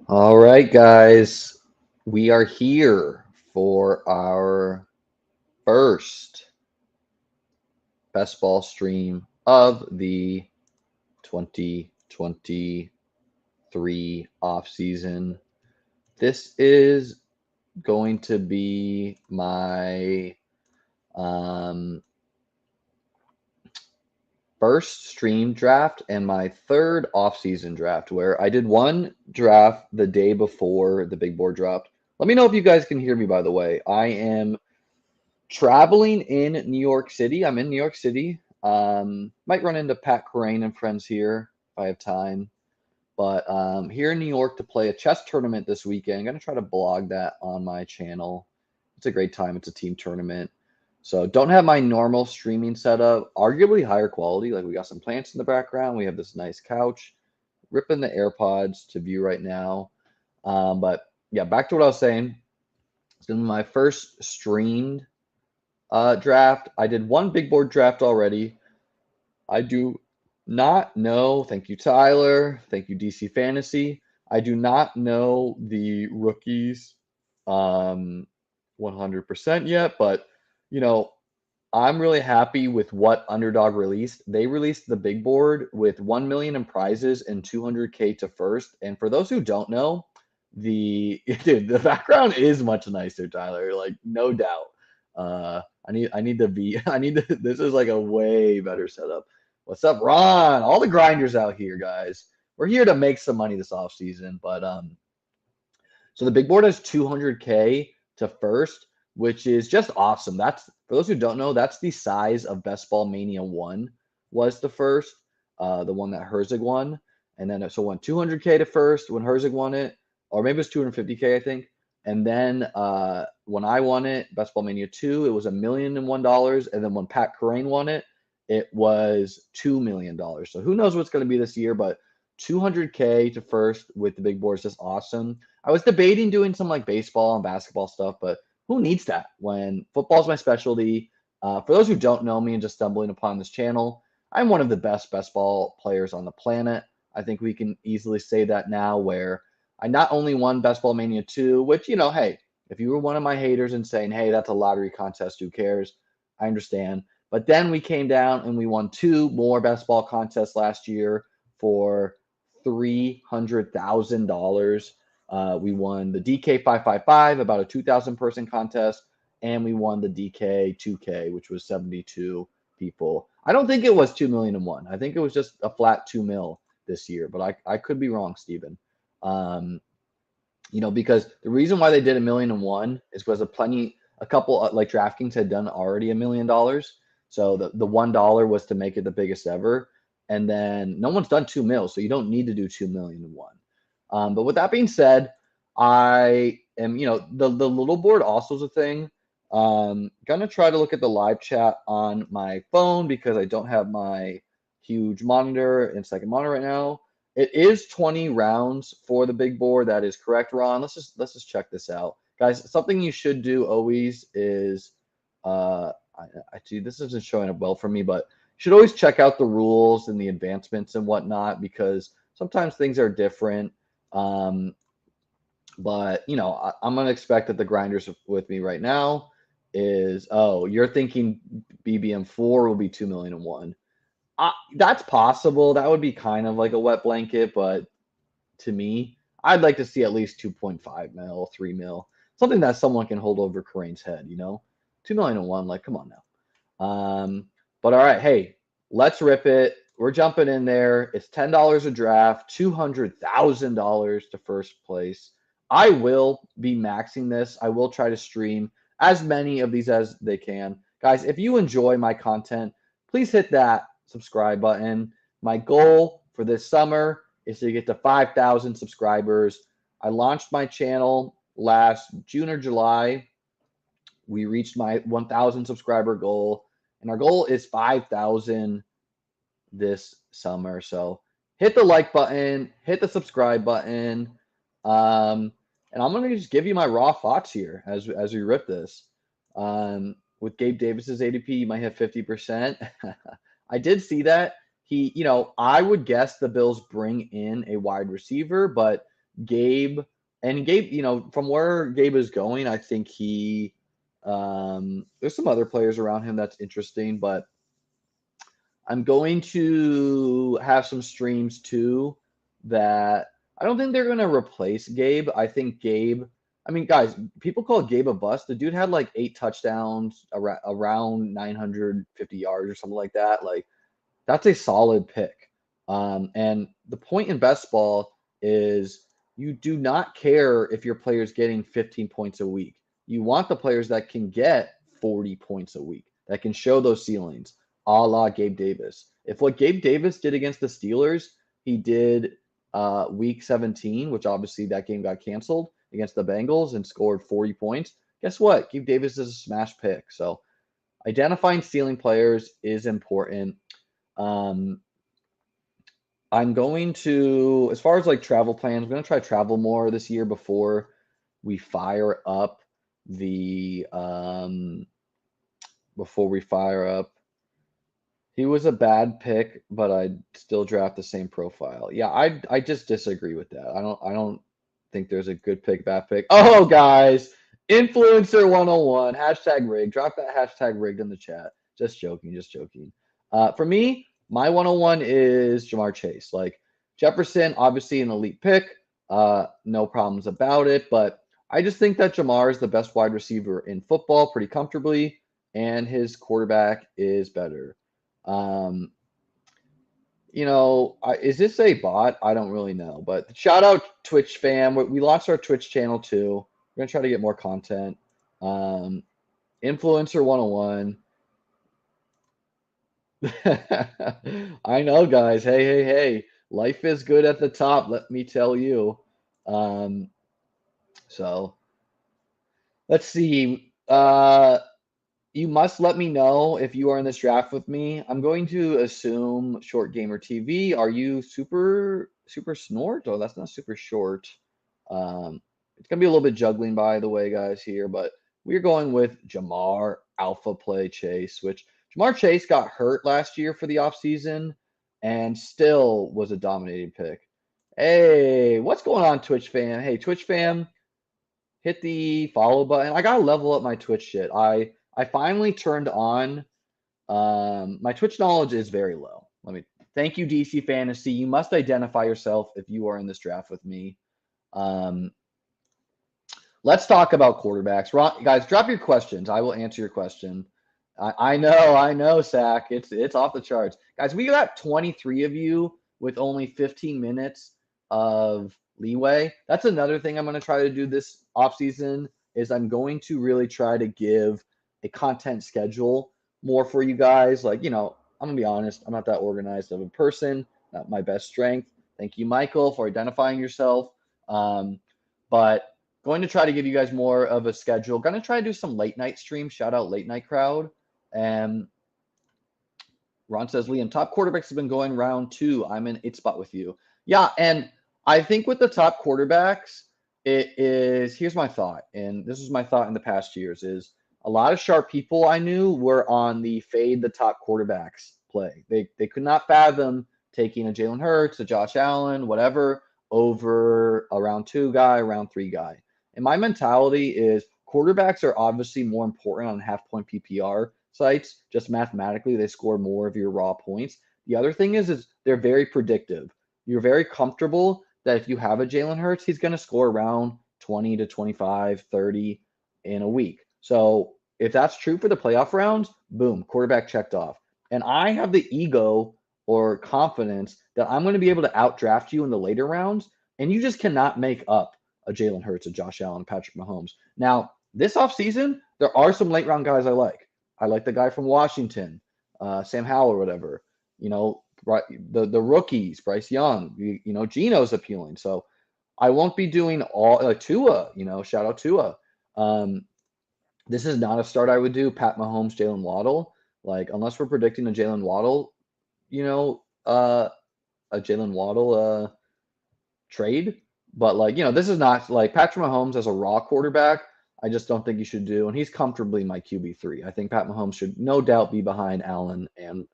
All right, guys, we are here for our first best ball stream of the 2023 off season. This is going to be my um, first stream draft and my third off-season draft, where I did one draft the day before the big board dropped. Let me know if you guys can hear me, by the way. I am traveling in New York City. I'm in New York City. Might run into Pat Corain and friends here if I have time. But here in New York to play a chess tournament this weekend. I'm going to try to blog that on my channel. It's a great time. It's a team tournament. So don't have my normal streaming setup. Arguably higher quality. Like we got some plants in the background. We have this nice couch. Ripping the AirPods to view right now. But yeah, back to what I was saying. It's going to be my first streamed draft. I did one big board draft already. I do not know. Thank you, Tyler. Thank you, DC Fantasy. I do not know the rookies 100% yet, but you know, I'm really happy with what Underdog released. They released the big board with 1 million in prizes and 200K to first. And for those who don't know, the background is much nicer, Tyler. Like no doubt. I need to be I need to this is like a way better setup. What's up, Ron? All the grinders out here, guys. We're here to make some money this off season, but so the big board has 200K to first, which is just awesome. That's for those who don't know, that's the size of Best Ball Mania 1 was the first, the one that Herzig won. And then so won 200K to first when Herzig won it, or maybe it was 250K, I think. And then when I won it, Best Ball Mania 2, it was $1,001. And then when Pat Corain won it, it was $2 million. So who knows what's going to be this year, but 200K to first with the big board is just awesome. I was debating doing some like baseball and basketball stuff, but who needs that when football's my specialty? For those who don't know me and just stumbling upon this channel, I'm one of the best ball players on the planet. I think we can easily say that now, where I not only won Best Ball Mania 2, which, hey, if you were one of my haters and saying, hey, that's a lottery contest, who cares? I understand. But then we came down and we won two more best ball contests last year for $300,000. We won the DK 555, about a 2,000 person contest, and we won the DK 2K, which was 72 people. I don't think it was 2,000,001. I think it was just a flat 2 mil this year, but I could be wrong, Stephen. Um, because the reason why they did 1,000,001 is because a couple like DraftKings had done already $1 million. So the $1 was to make it the biggest ever. And then no one's done 2 mil, so you don't need to do 2,000,001. But with that being said, I am, the little board also is a thing. Gonna try to look at the live chat on my phone because I don't have my huge monitor and second monitor right now. It is 20 rounds for the big board. That is correct, Ron. Let's just check this out, guys. Something you should do always is, actually this isn't showing up well for me, but you should always check out the rules and the advancements and whatnot because sometimes things are different. Um, but I'm gonna expect that the grinders with me right now is you're thinking BBM4 will be 2,000,001. That's possible. That would be kind of like a wet blanket, but to me, I'd like to see at least 2.5 mil, 3 mil, something that someone can hold over Kareem's head, 2,000,001, like, come on now. But all right, hey, let's rip it. We're jumping in there. It's $10 a draft, $200,000 to first place. I will be maxing this. I will try to stream as many of these as they can. Guys, if you enjoy my content, please hit that subscribe button. My goal for this summer is to get to 5,000 subscribers. I launched my channel last June or July. We reached my 1,000 subscriber goal, and our goal is 5,000 this summer. So hit the like button, hit the subscribe button, and I'm gonna just give you my raw thoughts here as we rip this. With Gabe Davis's ADP, you might have 50%. I did see that. I would guess the Bills bring in a wide receiver, but Gabe, and Gabe, from where Gabe is going, I think there's some other players around him that's interesting, but I'm going to have some streams too that I don't think they're going to replace Gabe. I think Gabe, I mean, guys, people call Gabe a bust. The dude had like 8 touchdowns, around 950 yards or something like that. Like, that's a solid pick. And the point in best ball is you do not care if your player's getting 15 points a week. You want the players that can get 40 points a week, that can show those ceilings, a la Gabe Davis. If what Gabe Davis did against the Steelers, he did week 17, which obviously that game got canceled against the Bengals and scored 40 points, guess what? Gabe Davis is a smash pick. So identifying ceiling players is important. I'm going to, as far as like travel plans, I'm going to try travel more this year before we fire up the he was a bad pick, but I'd still draft the same profile. Yeah, I just disagree with that. I don't think there's a good pick, bad pick. Oh, guys, influencer 101, hashtag rigged. Drop that hashtag rigged in the chat. Just joking, just joking. For me, my 101 is Jamar Chase. Like, Jefferson, obviously an elite pick. No problems about it, but I just think that Jamar is the best wide receiver in football pretty comfortably, and his quarterback is better. Is this a bot? I don't really know, but shout out Twitch fam. We launched our Twitch channel too. We're gonna try to get more content. Influencer 101. I know, guys. Hey. Life is good at the top, let me tell you. So let's see. You must let me know if you are in this draft with me. I'm going to assume short gamer TV. Are you super snort? Oh, that's not super short. It's gonna be a little bit juggling, by the way, guys, here, but we're going with Jamar Alpha Play Chase, which Jamar Chase got hurt last year for the offseason and still was a dominating pick. Hey, what's going on, Twitch fam? Hey, Twitch fam, hit the follow button. I gotta level up my Twitch shit. I finally turned on. My Twitch knowledge is very low. Thank you, DC Fantasy. You must identify yourself if you are in this draft with me. Let's talk about quarterbacks. Guys, drop your questions. I will answer your question. I know, Sack. It's off the charts. Guys, we got 23 of you with only 15 minutes of leeway. That's another thing I'm going to try to do this offseason is I'm going to really try to give a content schedule more for you guys. Like, I'm going to be honest. I'm not that organized of a person. Not my best strength. Thank you, Michael, for identifying yourself. But going to try to give you guys more of a schedule. Going to try to do some late night streams. Shout out late night crowd. And Ron says, Liam, top quarterbacks have been going round 2. I'm in 8 spot with you. Yeah, and I think with the top quarterbacks, here's my thought, and this is my thought in the past years, is a lot of sharp people I knew were on the fade the top quarterbacks play. They could not fathom taking a Jalen Hurts, a Josh Allen, whatever, over a round 2 guy, round 3 guy. And my mentality is quarterbacks are obviously more important on half-point PPR sites. Just mathematically, they score more of your raw points. The other thing is they're very predictive. You're very comfortable that if you have a Jalen Hurts, he's going to score around 20 to 25, 30 in a week. So if that's true for the playoff rounds, boom, quarterback checked off. And I have the ego or confidence that I'm going to be able to outdraft you in the later rounds, and you just cannot make up a Jalen Hurts, a Josh Allen, Patrick Mahomes. Now, this offseason, there are some late round guys I like. I like the guy from Washington, Sam Howell or whatever. The rookies, Bryce Young, Geno's appealing. So I won't be doing all Tua, shout out Tua. This is not a start I would do. Pat Mahomes, Jalen Waddle. Like, unless we're predicting a Jalen Waddle, a Jalen Waddle trade. But this is not like Patrick Mahomes as a raw quarterback. I just don't think you should do. And he's comfortably my QB3. I think Pat Mahomes should no doubt be behind Allen and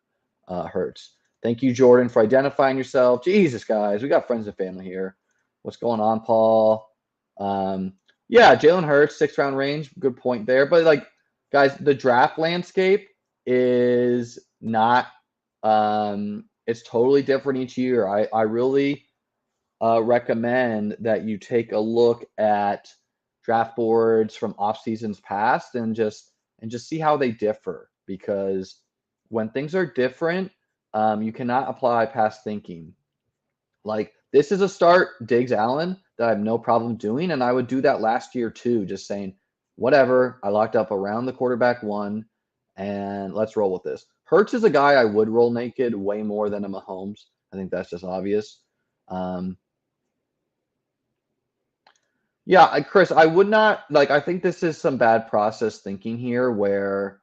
Hurts. Thank you, Jordan, for identifying yourself. Jesus, guys, we got friends and family here. What's going on, Paul? Yeah, Jalen Hurts, 6th round range. Good point there. But like, guys, the draft landscape is not it's totally different each year. I really recommend that you take a look at draft boards from off seasons past and just see how they differ, because when things are different, you cannot apply past thinking. Like, this is a start, Diggs Allen, that I have no problem doing, and I would do that last year too, just saying, whatever, I locked up around the quarterback one, and let's roll with this. Hurts is a guy I would roll naked way more than a Mahomes. I think that's just obvious. Yeah, Chris, I would not like. I think this is some bad process thinking here, where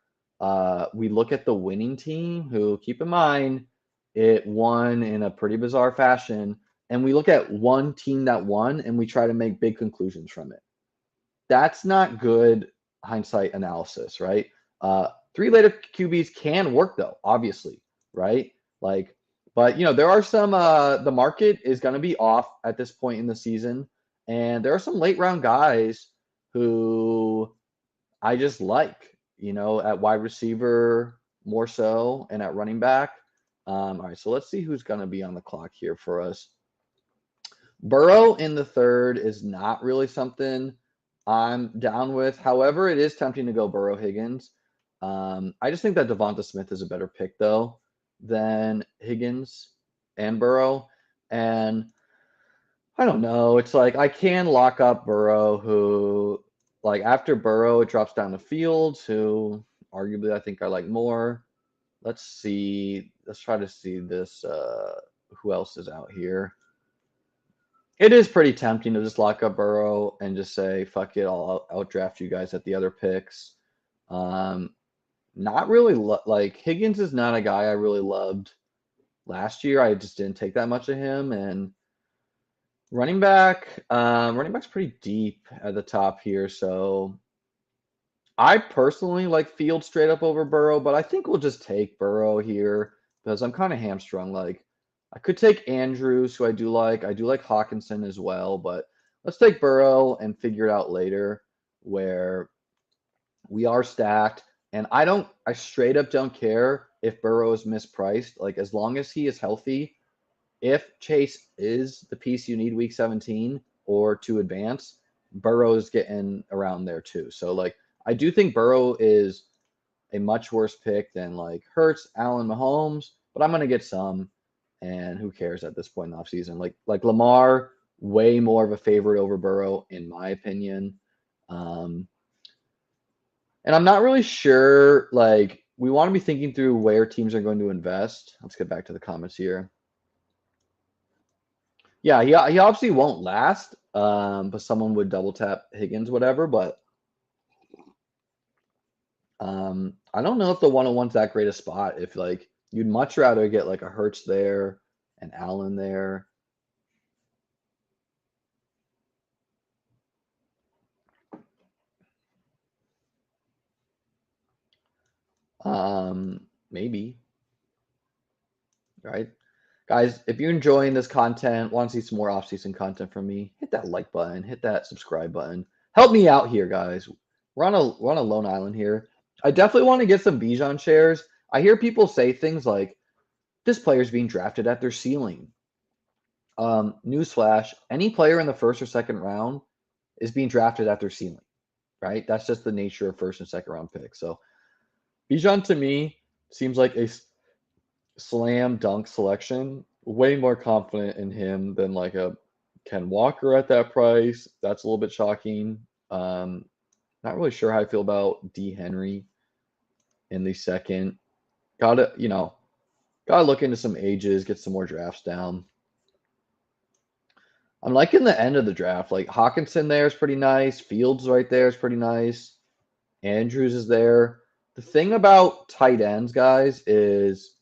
we look at the winning team, who, keep in mind, it won in a pretty bizarre fashion, and we look at one team that won, and we try to make big conclusions from it. That's not good hindsight analysis, right? Three later QBs can work though, obviously, right? Like, but there are some. The market is going to be off at this point in the season, and there are some late round guys who I just like. At wide receiver more so, and at running back. All right, so let's see who's going to be on the clock here for us. Burrow in the third is not really something I'm down with. However, it is tempting to go Burrow Higgins. I just think that Devonta Smith is a better pick, though, than Higgins and Burrow. And I don't know. It's like I can lock up Burrow, who, like, after Burrow, it drops down to Fields, who arguably I think I like more. Let's see. Let's try to see this. Who else is out here? It is pretty tempting to just lock up Burrow and just say, fuck it, I'll outdraft you guys at the other picks. Not really like Higgins is not a guy I really loved last year. I just didn't take that much of him. And running back's pretty deep at the top here. So I personally like Fields straight up over Burrow, but I think we'll just take Burrow here because I'm kind of hamstrung. Like, I could take Andrews, who I do like. I do like Hawkinson as well, but let's take Burrow and figure it out later, where we are stacked. And I straight up don't care if Burrow is mispriced. Like, as long as he is healthy, if Chase is the piece you need week 17 or to advance, Burrow's getting around there too. So, like, I do think Burrow is a much worse pick than like Hurts, Allen, Mahomes, but I'm gonna get some, and who cares at this point in the offseason? Like Lamar, way more of a favorite over Burrow, in my opinion. And I'm not really sure. Like, we want to be thinking through where teams are going to invest. Let's get back to the comments here. Yeah, he obviously won't last, but someone would double tap Higgins, whatever. But I don't know if the 101's that great a spot. If, like, you'd much rather get like a Hurts there and Allen there. Maybe. Right? Guys, if you're enjoying this content, want to see some more off-season content from me, hit that like button, hit that subscribe button. Help me out here, guys. We're on a lone island here. I definitely want to get some Bijan shares. I hear people say things like, this player's being drafted at their ceiling. Newsflash, any player in the first or second round is being drafted at their ceiling, right? That's just the nature of first and second round picks. So Bijan, to me, seems like a slam dunk selection. Way more confident in him than like a Ken Walker at that price. That's a little bit shocking. Not really sure how I feel about D. Henry in the second. Gotta look into some ages, get some more drafts down. I'm liking the end of the draft. Like, Hawkinson there is pretty nice. Fields right there is pretty nice. Andrews is there. The thing about tight ends, guys, is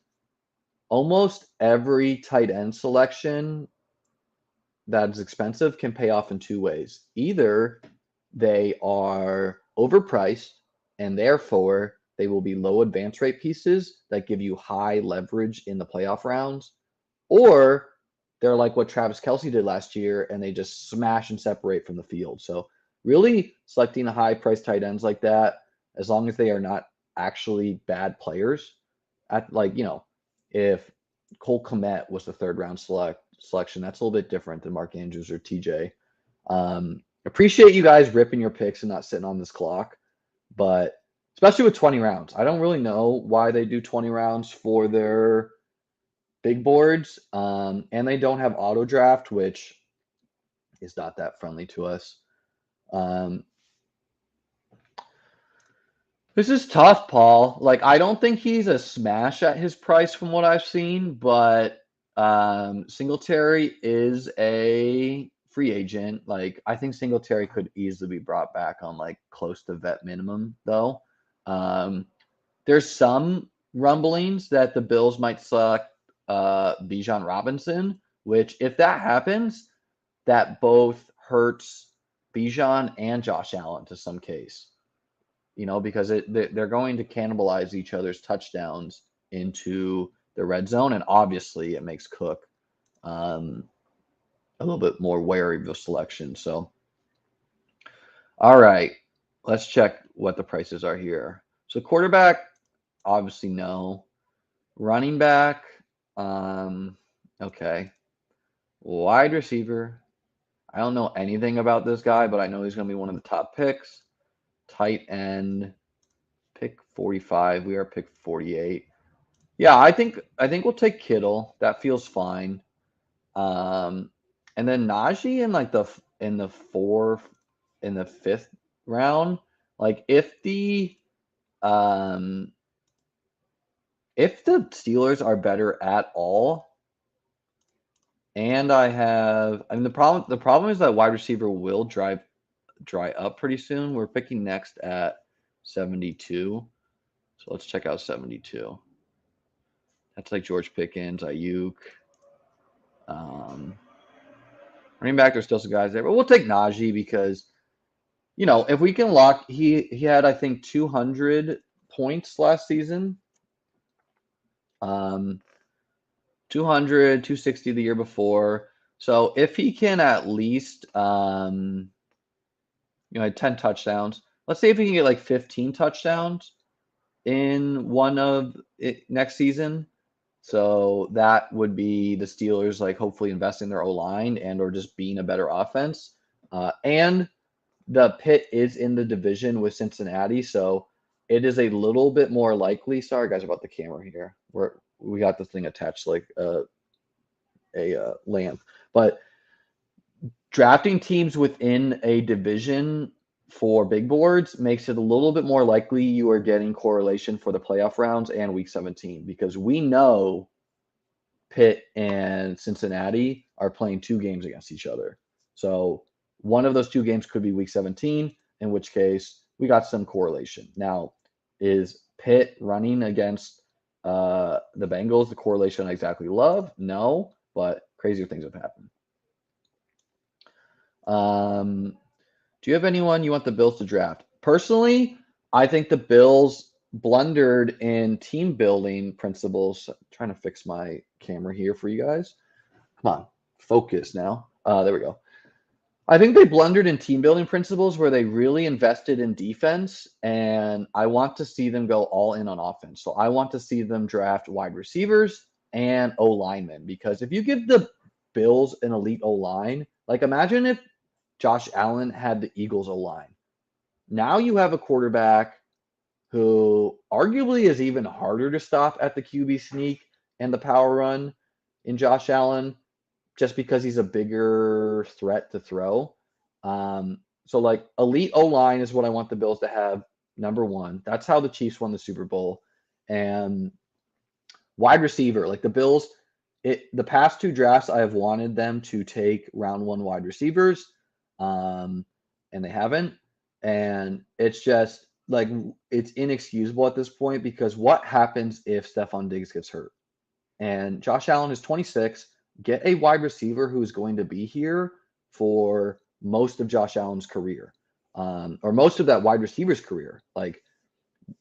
almost every tight end selection that is expensive can pay off in two ways. Either they are overpriced and therefore they will be low advance rate pieces that give you high leverage in the playoff rounds, or they're like what Travis Kelce did last year, and they just smash and separate from the field. So really selecting high price tight ends like that, as long as they are not actually bad players, at like, if Cole Kmet was the third round selection, that's a little bit different than Mark Andrews or TJ. Appreciate you guys ripping your picks and not sitting on this clock, but especially with 20 rounds. I don't really know why they do 20 rounds for their big boards, and they don't have auto draft, which is not that friendly to us. This is tough, Paul. Like, I don't think he's a smash at his price from what I've seen, but Singletary is a free agent. Like, I think Singletary could easily be brought back on like close to vet minimum, though. There's some rumblings that the Bills might select Bijan Robinson, which if that happens, that both hurts Bijan and Josh Allen to some case. Because they're going to cannibalize each other's touchdowns into the red zone, and obviously it makes Cook a little bit more wary of the selection. So, all right, let's check what the prices are here. So quarterback, obviously no. Running back, okay. Wide receiver, I don't know anything about this guy, but I know he's going to be one of the top picks. Tight end, pick 45. We are pick 48. Yeah, I think we'll take Kittle. That feels fine. And then Najee in the fifth round. Like if the Steelers are better at all, and the problem is that wide receiver will dry up pretty soon. We're picking next at 72. So let's check out 72. That's like George Pickens, Ayuk. Running back, there's still some guys there, but we'll take Najee because, if we can lock, he had, I think, 200 points last season. 200, 260 the year before. So if he can at least, 10 touchdowns. Let's say if he can get like 15 touchdowns in one of it next season. So that would be the Steelers, like hopefully investing in their O-line and or just being a better offense. And the Pitt is in the division with Cincinnati, so it is a little bit more likely. Sorry, guys, about the camera here. We got this thing attached like a lamp, but drafting teams within a division for big boards makes it a little bit more likely you are getting correlation for the playoff rounds and week 17, because we know Pitt and Cincinnati are playing 2 games against each other. So one of those 2 games could be week 17, in which case we got some correlation. Now, is Pitt running against the Bengals the correlation I exactly love? No, but crazier things have happened. Do you have anyone you want the Bills to draft? Personally, I think the Bills blundered in team building principles. I'm trying to fix my camera here for you guys. Come on, focus now. There we go. I think they blundered in team building principles where they really invested in defense, and I want to see them go all in on offense. So I want to see them draft wide receivers and O-linemen, because if you give the Bills an elite O-line, like imagine if Josh Allen had the Eagles O-line. Now you have a quarterback who arguably is even harder to stop at the QB sneak and the power run in Josh Allen, just because he's a bigger threat to throw. So like elite O-line is what I want the Bills to have, number one. That's how the Chiefs won the Super Bowl. And wide receiver, like the Bills, the past 2 drafts, I have wanted them to take round 1 wide receivers. And they haven't. And it's just like, it's inexcusable at this point, because what happens if Stephon Diggs gets hurt? And Josh Allen is 26. Get a wide receiver who is going to be here for most of Josh Allen's career, or most of that wide receiver's career.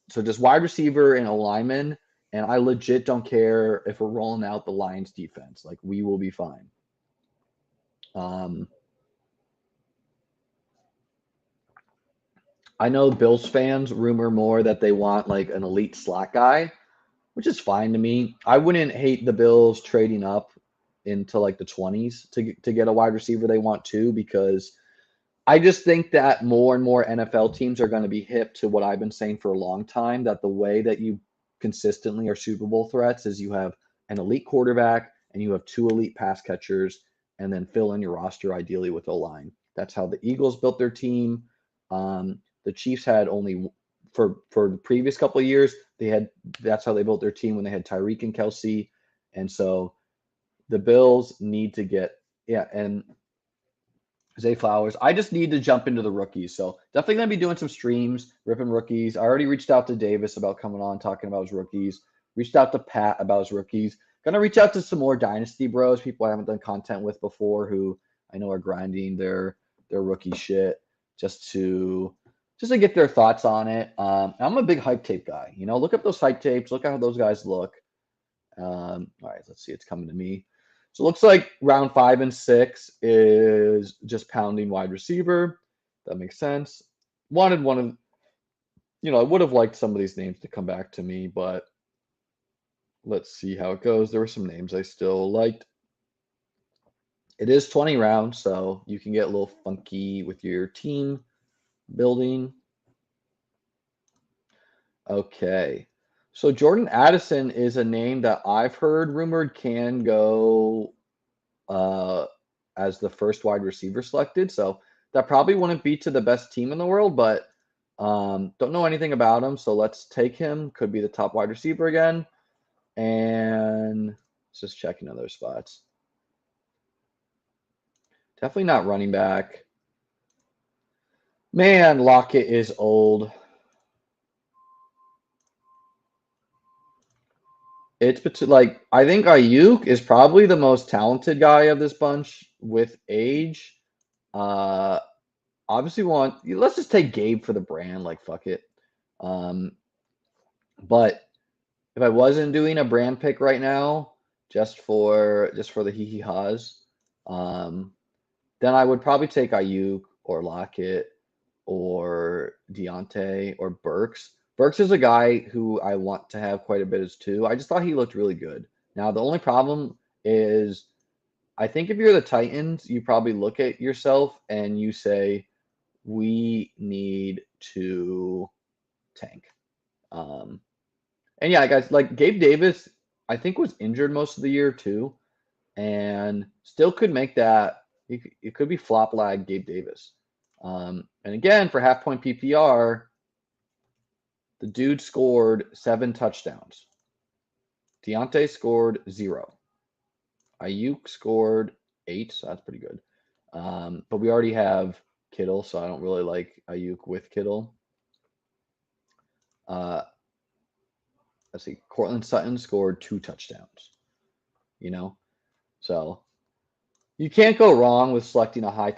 So just wide receiver and O-lineman. And I legit don't care if we're rolling out the Lions defense. Like, we will be fine. Um, I know Bills fans rumor more that they want like an elite slot guy, which is fine to me. I wouldn't hate the Bills trading up into like the 20s to get a wide receiver they want to, because I just think that more and more NFL teams are going to be hip to what I've been saying for a long time, that the way that you consistently are Super Bowl threats is you have an elite quarterback and you have two elite pass catchers, and then fill in your roster ideally with O-line. That's how the Eagles built their team. The Chiefs had only for the previous couple of years, that's how they built their team when they had Tyreek and Kelsey. And so the Bills need to get, yeah, and Zay Flowers. I just need to jump into the rookies. So definitely going to be doing some streams, ripping rookies. I already reached out to Davis about coming on, talking about his rookies. Reached out to Pat about his rookies. Going to reach out to some more Dynasty bros, people I haven't done content with before, who I know are grinding their rookie shit just to get their thoughts on it. I'm a big hype tape guy. Look up those hype tapes. Look at how those guys look. All right, let's see. It's coming to me. So it looks like round 5 and 6 is just pounding wide receiver. That makes sense. Wanted one of, I would have liked some of these names to come back to me, but let's see how it goes. There were some names I still liked. It is 20 rounds, so you can get a little funky with your team building. Okay. So Jordan Addison is a name that I've heard rumored can go as the first wide receiver selected. So that probably wouldn't be to the best team in the world, but don't know anything about him. So let's take him. Could be the top wide receiver again. And let's just checking other spots. Definitely not running back. Man, Lockett is old. It's like, I think Ayuk is probably the most talented guy of this bunch with age. Obviously let's just take Gabe for the brand, like fuck it. But if I wasn't doing a brand pick right now, just for the hee haws, then I would probably take Ayuk or Lockett or Deontay or Burks. Burks is a guy who I want to have quite a bit as too. I just thought he looked really good. Now the only problem is, I think if you're the Titans, you probably look at yourself and you say, we need to tank. And yeah, guys, like Gabe Davis, I think was injured most of the year too, and still could make that. It could be flop lag Gabe Davis. And again, for half point PPR, the dude scored 7 touchdowns. Deontay scored 0. Ayuk scored 8, so that's pretty good. But we already have Kittle, so I don't really like Ayuk with Kittle. Let's see. Cortland Sutton scored 2 touchdowns. So you can't go wrong with selecting a high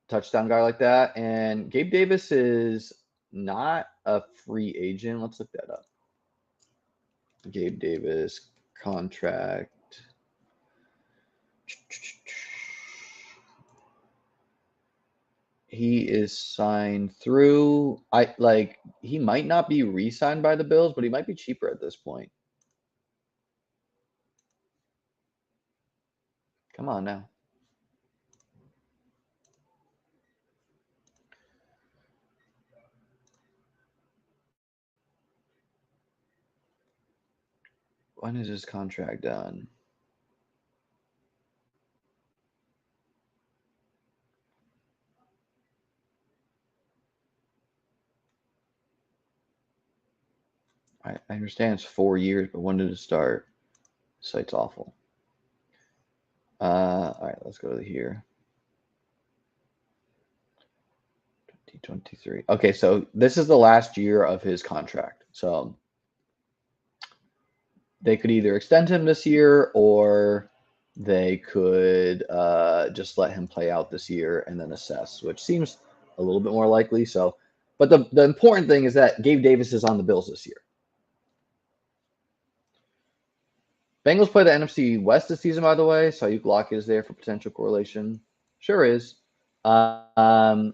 touchdown guy like that. And Gabe Davis is not a free agent. Let's look that up. Gabe Davis contract. He is signed through. He might not be re-signed by the Bills, but he might be cheaper at this point. Come on now. When is his contract done? I understand it's 4 years, but when did it start? This site's awful. All right, let's go to here. 2023. Okay, so this is the last year of his contract. So they could either extend him this year, or they could just let him play out this year and then assess, which seems a little bit more likely. So, but the important thing is that Gabe Davis is on the Bills this year. Bengals play the NFC West this season, by the way. So Ayuk Lockett is there for potential correlation. Sure is. If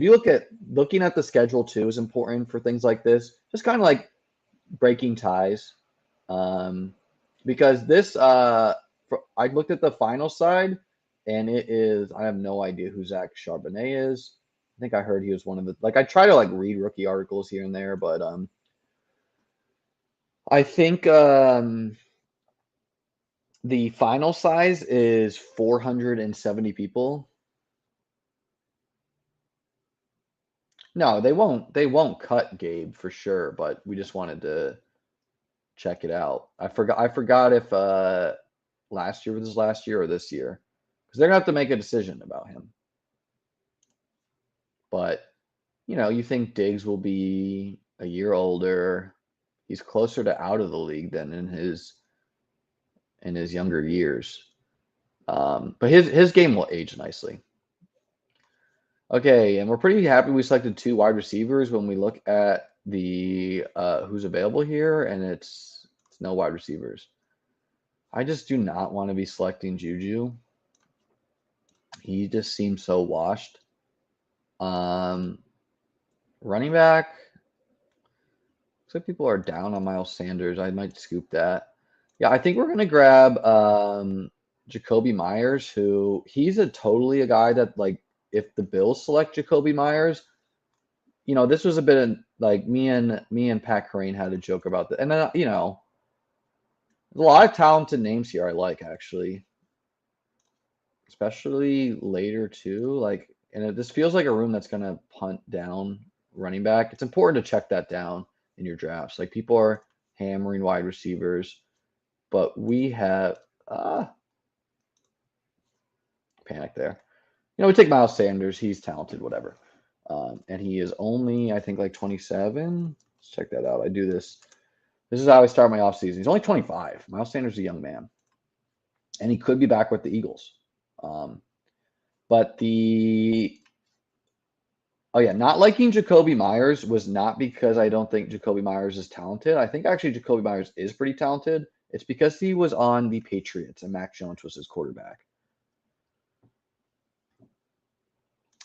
you looking at the schedule too is important for things like this. Just kind of like breaking ties, um, because I looked at the final side, and it is I have no idea who Zach Charbonnet is. I think I heard he was one of the like I try to like read rookie articles here and there, but I think the final size is 470 people. No, they won't cut Gabe for sure, but we just wanted to check it out. I forgot if last year was his last year or this year. Because they're gonna have to make a decision about him. But you think Diggs will be a year older. He's closer to out of the league than in his younger years. But his game will age nicely. Okay, and we're pretty happy we selected 2 wide receivers when we look at the who's available here, and it's no wide receivers. I just do not want to be selecting Juju. He just seems so washed. Um, Running back. Looks like people are down on Miles Sanders. I might scoop that. Yeah, I think we're gonna grab Jacoby Myers, who he's totally a guy that like if the Bills select Jacoby Myers, this was a bit of like me and Pat Crane had a joke about that. And then there's a lot of talented names here I like actually. Especially later too. This feels like a room that's gonna punt down running back. It's important to check that down in your drafts. Like people are hammering wide receivers, but we have panic there. We take Miles Sanders. He's talented, whatever. And he is only, I think, like 27. Let's check that out. I do this. This is how I start my offseason. He's only 25. Miles Sanders is a young man, and he could be back with the Eagles. But not liking Jacoby Myers was not because I don't think Jacoby Myers is talented. I think actually Jacoby Myers is pretty talented. It's because he was on the Patriots and Mac Jones was his quarterback.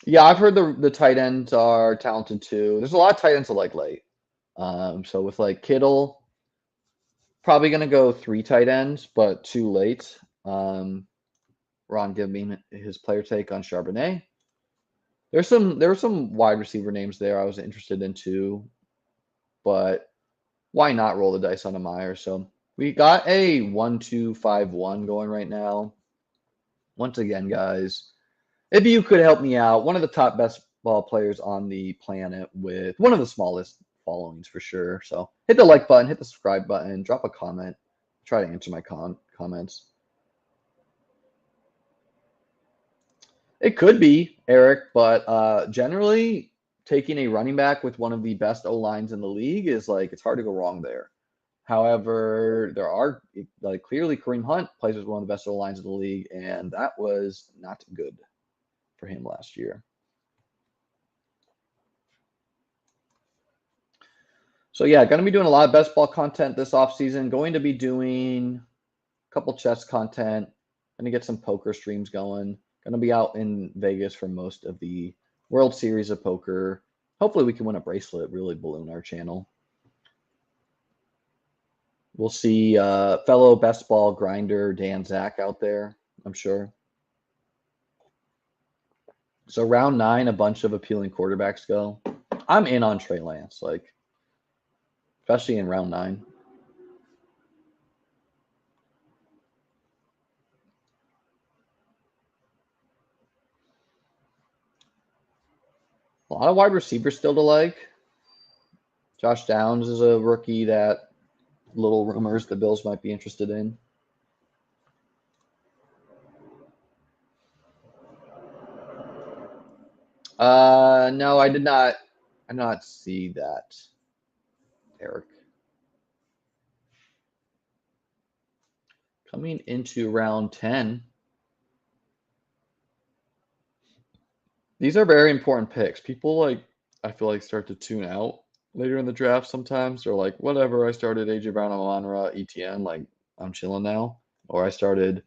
Yeah, I've heard the tight ends are talented too. There's a lot of tight ends I like late. So with like Kittle, probably gonna go 3 tight ends, but 2 late. Ron, give me his player take on Charbonnet. There were some wide receiver names there I was interested in too, but why not roll the dice on a Meyer? So we got a 1-2-5-1 going right now. Once again, guys, if you could help me out, one of the top best ball players on the planet with one of the smallest followings for sure. So hit the like button, hit the subscribe button, drop a comment. Try to answer my comments. It could be Eric, but generally taking a running back with one of the best O lines in the league is like it's hard to go wrong there. However, there are like clearly Kareem Hunt plays with one of the best O lines in the league, and that was not good for him last year. So yeah, going to be doing a lot of best ball content this offseason. Going to be doing a couple chess content. Going to get some poker streams going. Going to be out in Vegas for most of the World Series of Poker. Hopefully we can win a bracelet, really balloon our channel. We'll see fellow best ball grinder Dan Zach out there, I'm sure. So round 9, a bunch of appealing quarterbacks go. I'm in on Trey Lance, like especially in round 9. A lot of wide receivers still to like. Josh Downs is a rookie that little rumors the Bills might be interested in. No, I did not see that, Eric. Coming into round 10. These are very important picks. People I feel like start to tune out later in the draft sometimes. They're like, whatever, I started AJ Brown, Amon-Ra, ETN, like I'm chilling now. Or I started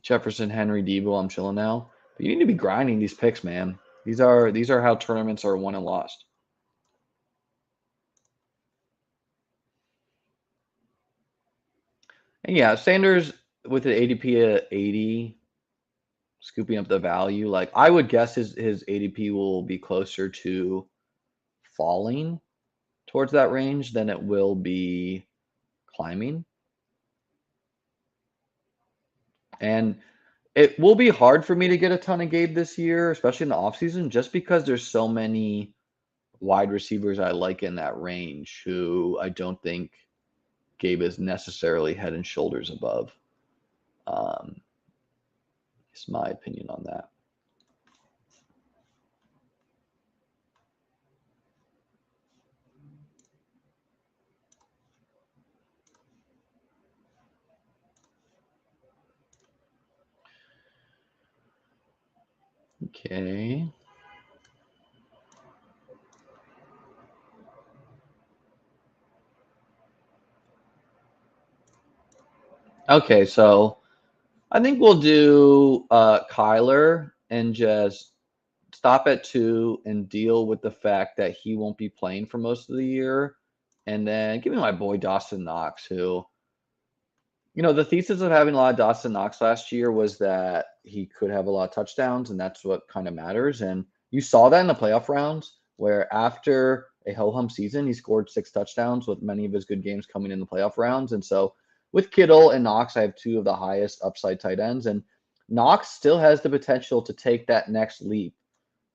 Jefferson, Henry, Debo, I'm chilling now. But you need to be grinding these picks, man. These are how tournaments are won and lost. And yeah, Sanders with an ADP at 80, scooping up the value. Like I would guess his ADP will be closer to falling towards that range than it will be climbing. And it will be hard for me to get a ton of Gabe this year, especially in the offseason, just because there's so many wide receivers I like in that range who I don't think Gabe is necessarily head and shoulders above. It's my opinion on that. Okay. Okay, so I think we'll do Kyler and just stop at 2 and deal with the fact that he won't be playing for most of the year. And then give me my boy Dawson Knox, who, the thesis of having a lot of Dawson Knox last year was that he could have a lot of touchdowns, and that's what kind of matters. And you saw that in the playoff rounds, where after a ho-hum season, he scored 6 touchdowns with many of his good games coming in the playoff rounds. And so with Kittle and Knox, I have 2 of the highest upside tight ends, and Knox still has the potential to take that next leap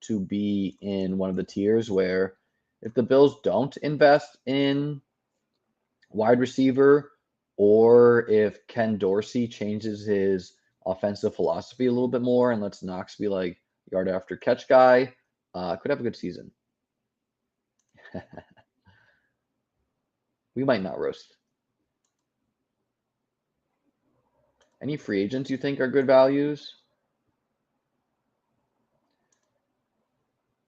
to be in one of the tiers where if the Bills don't invest in wide receiver, or if Ken Dorsey changes his offensive philosophy a little bit more and lets Knox be like yard after catch guy, could have a good season. We might not roast. Any free agents you think are good values?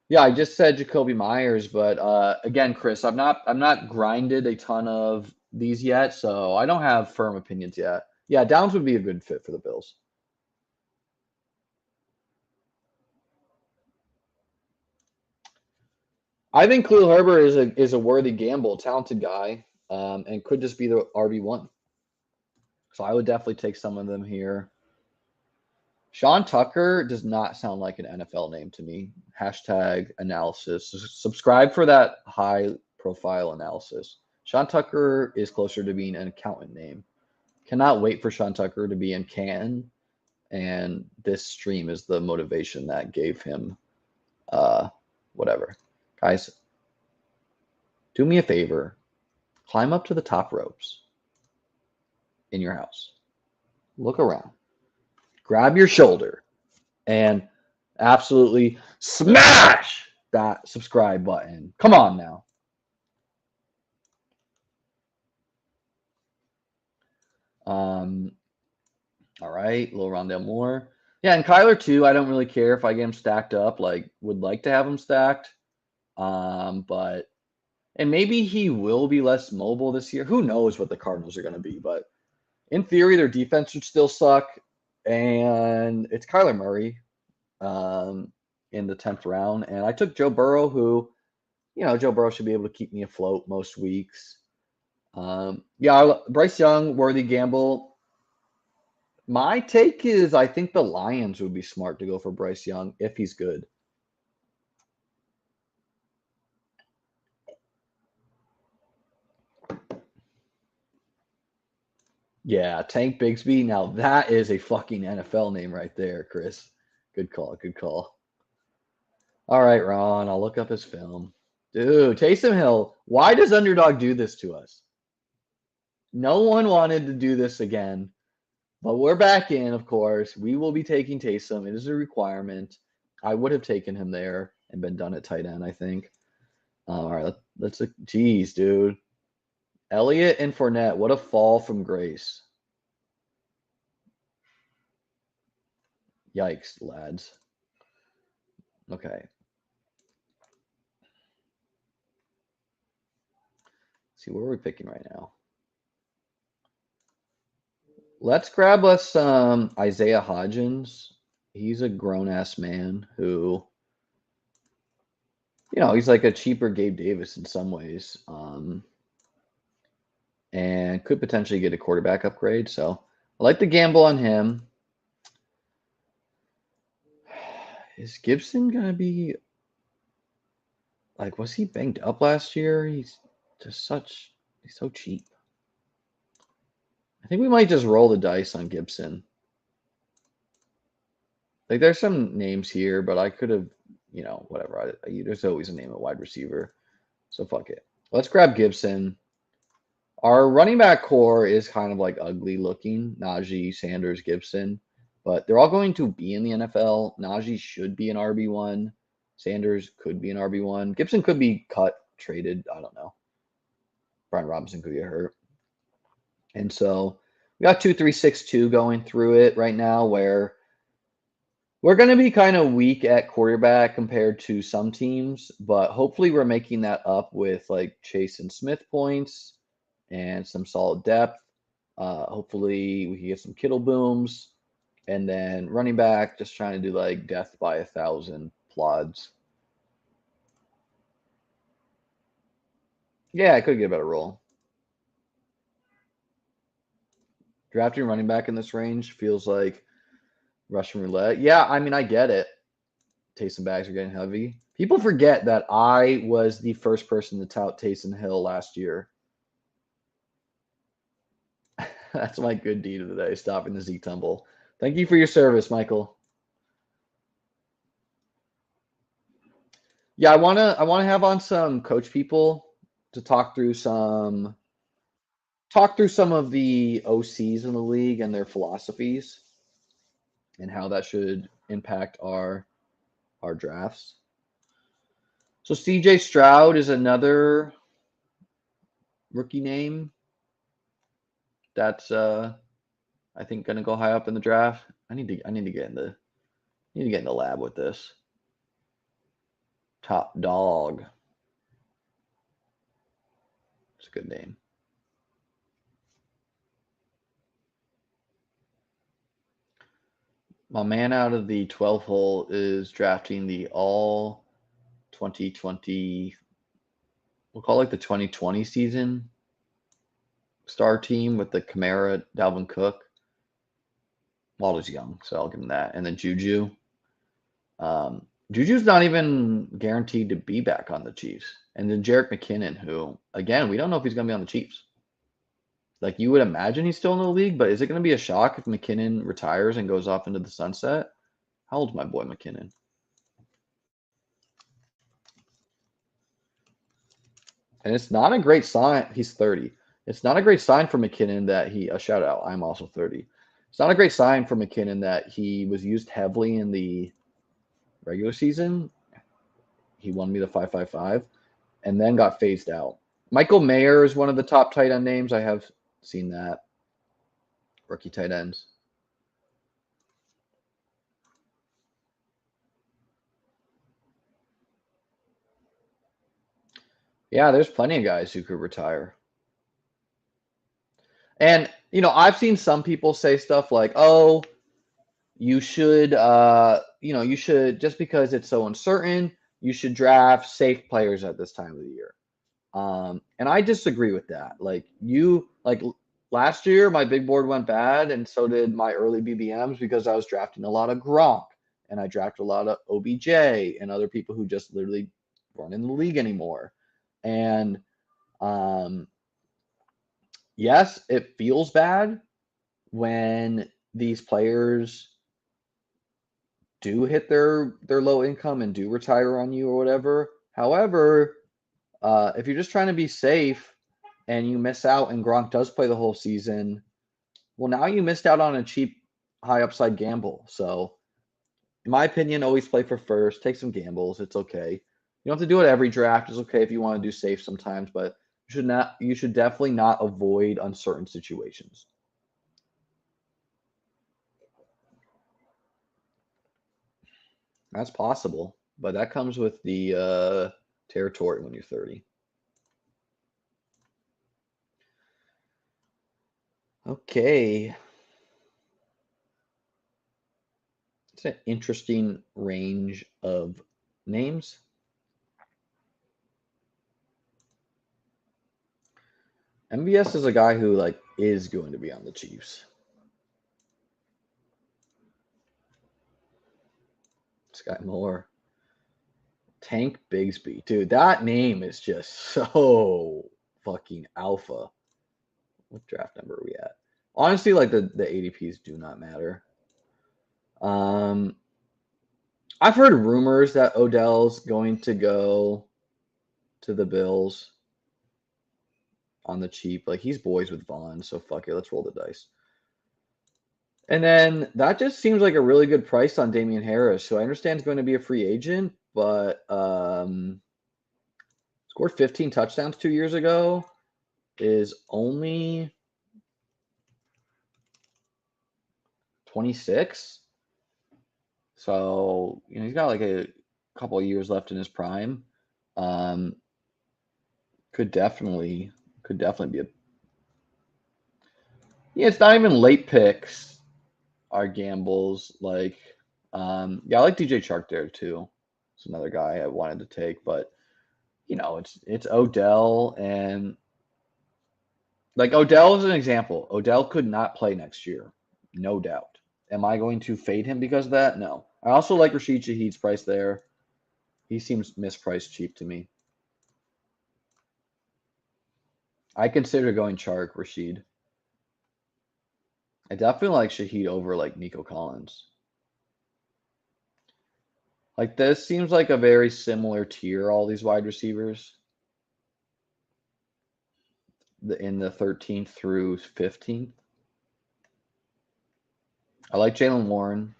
Yeah, I just said Jacoby Myers, but again, Chris, I'm not grinded a ton of these yet, so I don't have firm opinions yet. Yeah, Downs would be a good fit for the Bills. I think Khalil Herbert is a worthy gamble, talented guy, and could just be the RB1. So I would definitely take some of them here. Sean Tucker does not sound like an NFL name to me. Hashtag analysis. Subscribe for that high profile analysis. Sean Tucker is closer to being an accountant name. Cannot wait for Sean Tucker to be in Canton, and this stream is the motivation that gave him whatever. Guys, do me a favor. Climb up to the top ropes in your house. Look around. Grab your shoulder and absolutely smash that subscribe button. Come on now. All right, little Rondell Moore. Yeah, and Kyler too. I don't really care if I get him stacked up. Like, would like to have him stacked. But and maybe he will be less mobile this year. Who knows what the Cardinals are going to be? But in theory, their defense would still suck. And it's Kyler Murray in the 10th round. And I took Joe Burrow, who, Joe Burrow should be able to keep me afloat most weeks. Yeah, Bryce Young, worthy gamble. My take is I think the Lions would be smart to go for Bryce Young if he's good. Yeah, Tank Bigsby. Now that is a fucking NFL name right there, Chris. Good call. Good call. All right, Ron. I'll look up his film. Dude, Taysom Hill. Why does Underdog do this to us? No one wanted to do this again, but we're back in, of course. We will be taking Taysom. It is a requirement. I would have taken him there and been done at tight end, I think. All right, let's look. Jeez, dude. Elliott and Fournette. What a fall from grace. Yikes, lads. Okay. See, what are we picking right now? Let's grab us some Isaiah Hodgins. He's a grown-ass man who, he's like a cheaper Gabe Davis in some ways, and could potentially get a quarterback upgrade. So I like the gamble on him. Is Gibson going to be like, was he banged up last year? He's so cheap. I think we might just roll the dice on Gibson. Like, there's some names here, but I could have, whatever. There's always a name at wide receiver. So fuck it. Let's grab Gibson. Our running back core is kind of like ugly looking. Najee, Sanders, Gibson. But they're all going to be in the NFL. Najee should be an RB1. Sanders could be an RB1. Gibson could be cut, traded. I don't know. Brian Robinson could get hurt. And so we got 2-3-6-2 going through it right now, where we're going to be kind of weak at quarterback compared to some teams, but hopefully we're making that up with like Chase and Smith points and some solid depth. Hopefully we can get some Kittle booms, and then running back, just trying to do like death by 1,000 plods. Yeah, I could get a better roll. Drafting running back in this range feels like Russian roulette. Yeah, I mean, I get it. Taysom bags are getting heavy. People forget that I was the first person to tout Taysom Hill last year. That's my good deed of the day, stopping the Z tumble. Thank you for your service, Michael. Yeah, I wanna have on some coach people to talk through some of the OCs in the league and their philosophies and how that should impact our drafts. So CJ Stroud is another rookie name that's I think gonna go high up in the draft. I need to get in the lab with this. Top dog. It's a good name. My man out of the 12 hole is drafting the all 2020, we'll call it the 2020 season star team with the Kamara, Dalvin Cook. Waddle's young, so I'll give him that. And then Juju. Juju's not even guaranteed to be back on the Chiefs. And then Jerick McKinnon, who, again, we don't know if he's going to be on the Chiefs. Like, you would imagine he's still in the league, but is it going to be a shock if McKinnon retires and goes off into the sunset? How old's my boy McKinnon? And it's not a great sign. He's 30. It's not a great sign for McKinnon that a shout out. I'm also 30. It's not a great sign for McKinnon that he was used heavily in the regular season. He won me the 5.55 and then got phased out. Michael Mayer is one of the top tight end names. I have seen that. Rookie tight ends. Yeah, there's plenty of guys who could retire. And, I've seen some people say stuff like, oh, you should, just because it's so uncertain, you should draft safe players at this time of the year. And I disagree with that. Like last year, my big board went bad, and so did my early BBMs because I was drafting a lot of Gronk, and I drafted a lot of OBJ and other people who just literally weren't in the league anymore. And yes, it feels bad when these players do hit their low income and do retire on you or whatever. However, if you're just trying to be safe and you miss out and Gronk does play the whole season, well, now you missed out on a cheap high upside gamble. So, in my opinion, always play for first. Take some gambles. It's okay. You don't have to do it every draft. It's okay if you want to do safe sometimes, but you should definitely not avoid uncertain situations. That's possible, but that comes with the territory when you're 30. Okay. It's an interesting range of names. MVS is a guy who like is going to be on the Chiefs. Sky Moore. Tank Bigsby. Dude, that name is just so fucking alpha. What draft number are we at? Honestly, like the ADPs do not matter. I've heard rumors that Odell's going to go to the Bills on the cheap. Like he's boys with Vaughn, so fuck it, let's roll the dice. And then that just seems like a really good price on Damian Harris. So I understand he's going to be a free agent, but scored 15 touchdowns 2 years ago, is only 26. So, he's got like a couple of years left in his prime. Could definitely be a. Yeah, it's not even late picks are gambles. Like, I like DJ Chark there too. It's another guy I wanted to take, but it's Odell, and like Odell is an example. Odell could not play next year, no doubt. Am I going to fade him because of that? No. I also like Rashid Shaheed's price there. He seems mispriced cheap to me. I consider going Chark, Rashid. I definitely like Shaheed over like Nico Collins. Like this seems like a very similar tier, all these wide receivers. In the 13th through 15th. I like Jalen Warren.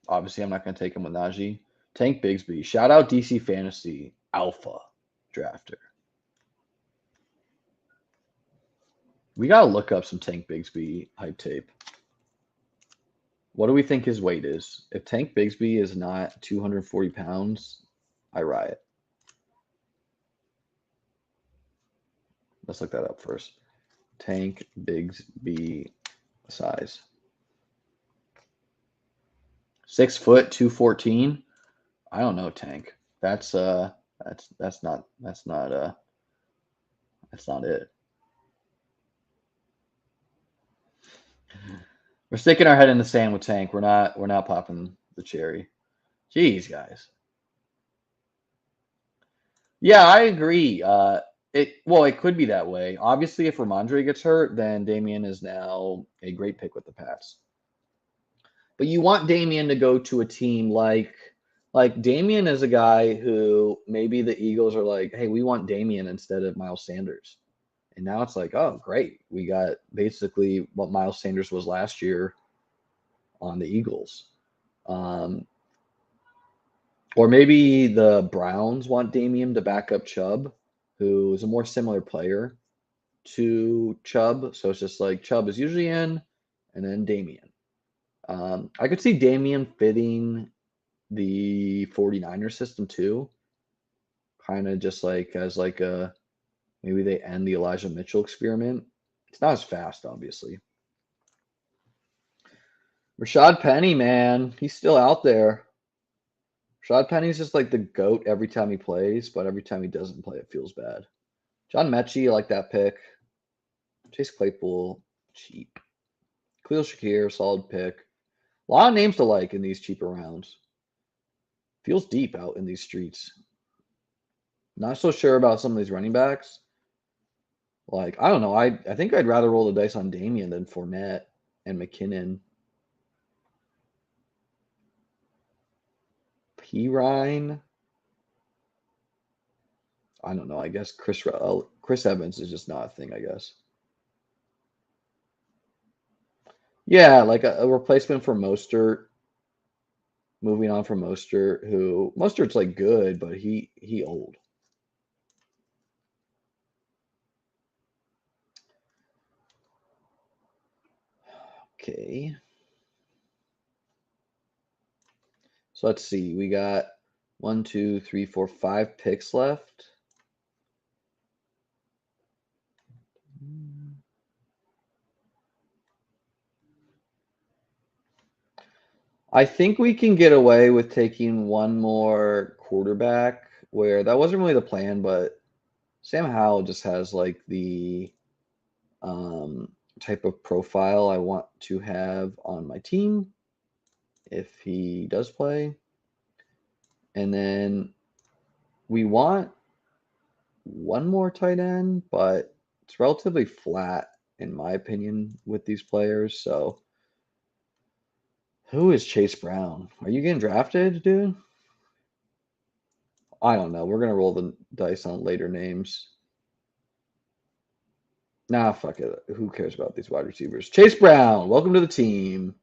Obviously, I'm not going to take him with Najee. Tank Bigsby. Shout out DC Fantasy Alpha Drafter. We got to look up some Tank Bigsby hype tape. What do we think his weight is? If Tank Bigsby is not 240 pounds, I riot. Let's look that up first. Tank Bigsby size. 6 foot, 214. I don't know, Tank. That's not it. We're sticking our head in the sand with Tank. We're not popping the cherry. Jeez, guys. Yeah, I agree. It could be that way. Obviously, if Ramondre gets hurt, then Damian is now a great pick with the Pats. But you want Damian to go to a team like Damian is a guy who maybe the Eagles are like, hey, we want Damian instead of Miles Sanders. And now it's like, oh, great. We got basically what Miles Sanders was last year on the Eagles. Or maybe the Browns want Damian to back up Chubb, who is a more similar player to Chubb. So it's just like Chubb is usually in, and then Damian. I could see Damian fitting the 49er system too. Kind of just like as like a maybe they end the Elijah Mitchell experiment. It's not as fast, obviously. Rashad Penny, man, he's still out there. Rashad Penny's just like the GOAT every time he plays, but every time he doesn't play, it feels bad. John Mechie, I like that pick. Chase Claypool, cheap. Khalil Shakir, solid pick. A lot of names to like in these cheaper rounds. Feels deep out in these streets. Not so sure about some of these running backs. Like, I don't know. I think I'd rather roll the dice on Damian than Fournette and McKinnon. Pirine. I don't know. I guess Chris Evans is just not a thing, I guess. Yeah, like a replacement for Mostert. Moving on from Mostert, who Mostert's like good, but he old. Okay. So let's see. We got 1, 2, 3, 4, 5 picks left. I think we can get away with taking one more quarterback where that wasn't really the plan, but Sam Howell just has like the type of profile I want to have on my team if he does play. And then we want one more tight end, but it's relatively flat in my opinion with these players. So who is Chase Brown? Are you getting drafted, dude? I don't know. We're gonna roll the dice on later names. Nah, fuck it. Who cares about these wide receivers? Chase Brown, welcome to the team.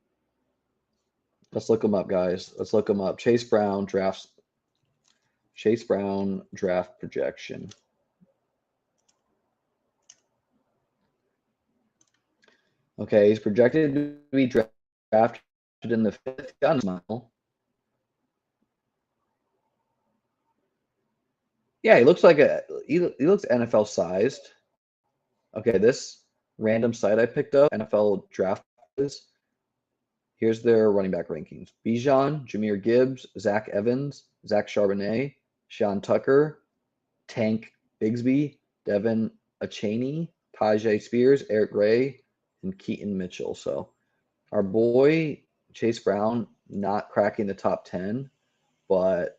Let's look him up, guys. Let's look him up. Chase Brown draft projection. Okay, he's projected to be drafted in the 5th round. Yeah, he looks like he looks NFL sized. Okay, this random site I picked up, NFL draft. Here's their running back rankings: Bijan, Jahmyr Gibbs, Zach Evans, Zach Charbonnet, Sean Tucker, Tank Bigsby, Devin Achaney, Tajay Spears, Eric Gray, and Keaton Mitchell. So our boy Chase Brown not cracking the top 10, but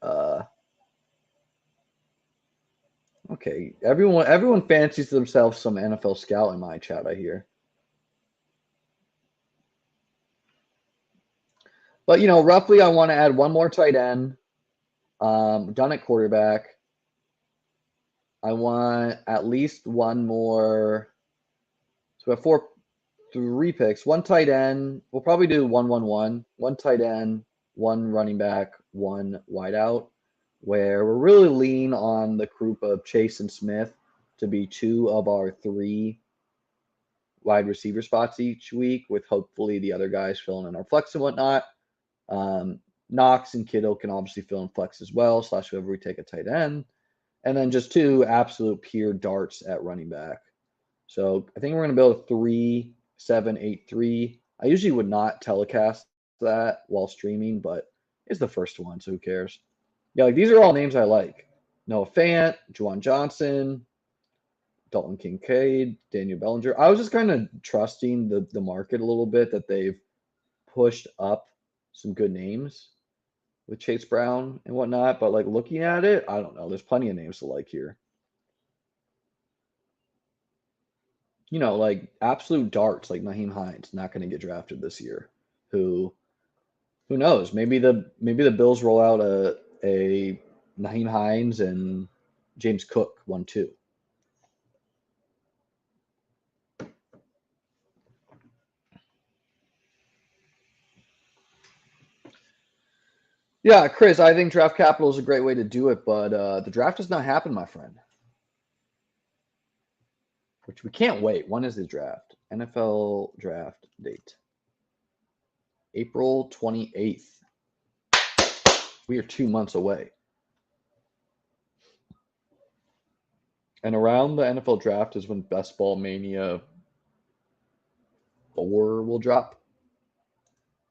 okay. Everyone fancies themselves some NFL scout in my chat, I hear. But roughly I want to add one more tight end. Done at quarterback. I want at least one more. So we have 3 picks. One tight end. We'll probably do 1-1-1. One tight end, one running back, one wideout. Where we're really lean on the group of Chase and Smith to be 2 of our 3 wide receiver spots each week, with hopefully the other guys filling in our flex and whatnot. Knox and Kittle can obviously fill in flex as well, / whoever we take a tight end. And then just 2 absolute pure darts at running back. So I think we're going to build a 3-7-8-3. I usually would not telecast that while streaming, but it's the first one, so who cares? Yeah, like these are all names I like. Noah Fant, Juwan Johnson, Dalton Kincaid, Daniel Bellinger. I was just kind of trusting the market a little bit that they've pushed up some good names with Chase Brown and whatnot. But like looking at it, I don't know. There's plenty of names to like here. Like absolute darts, like Naheem Hines, not going to get drafted this year. Who knows? Maybe the Bills roll out a Naheem Hines and James Cook 1-2. Yeah, Chris, I think draft capital is a great way to do it, but the draft does not happen, my friend. Which we can't wait. When is the draft? NFL draft date. April 28th. We are 2 months away. And around the NFL draft is when Best Ball Mania 4 will drop.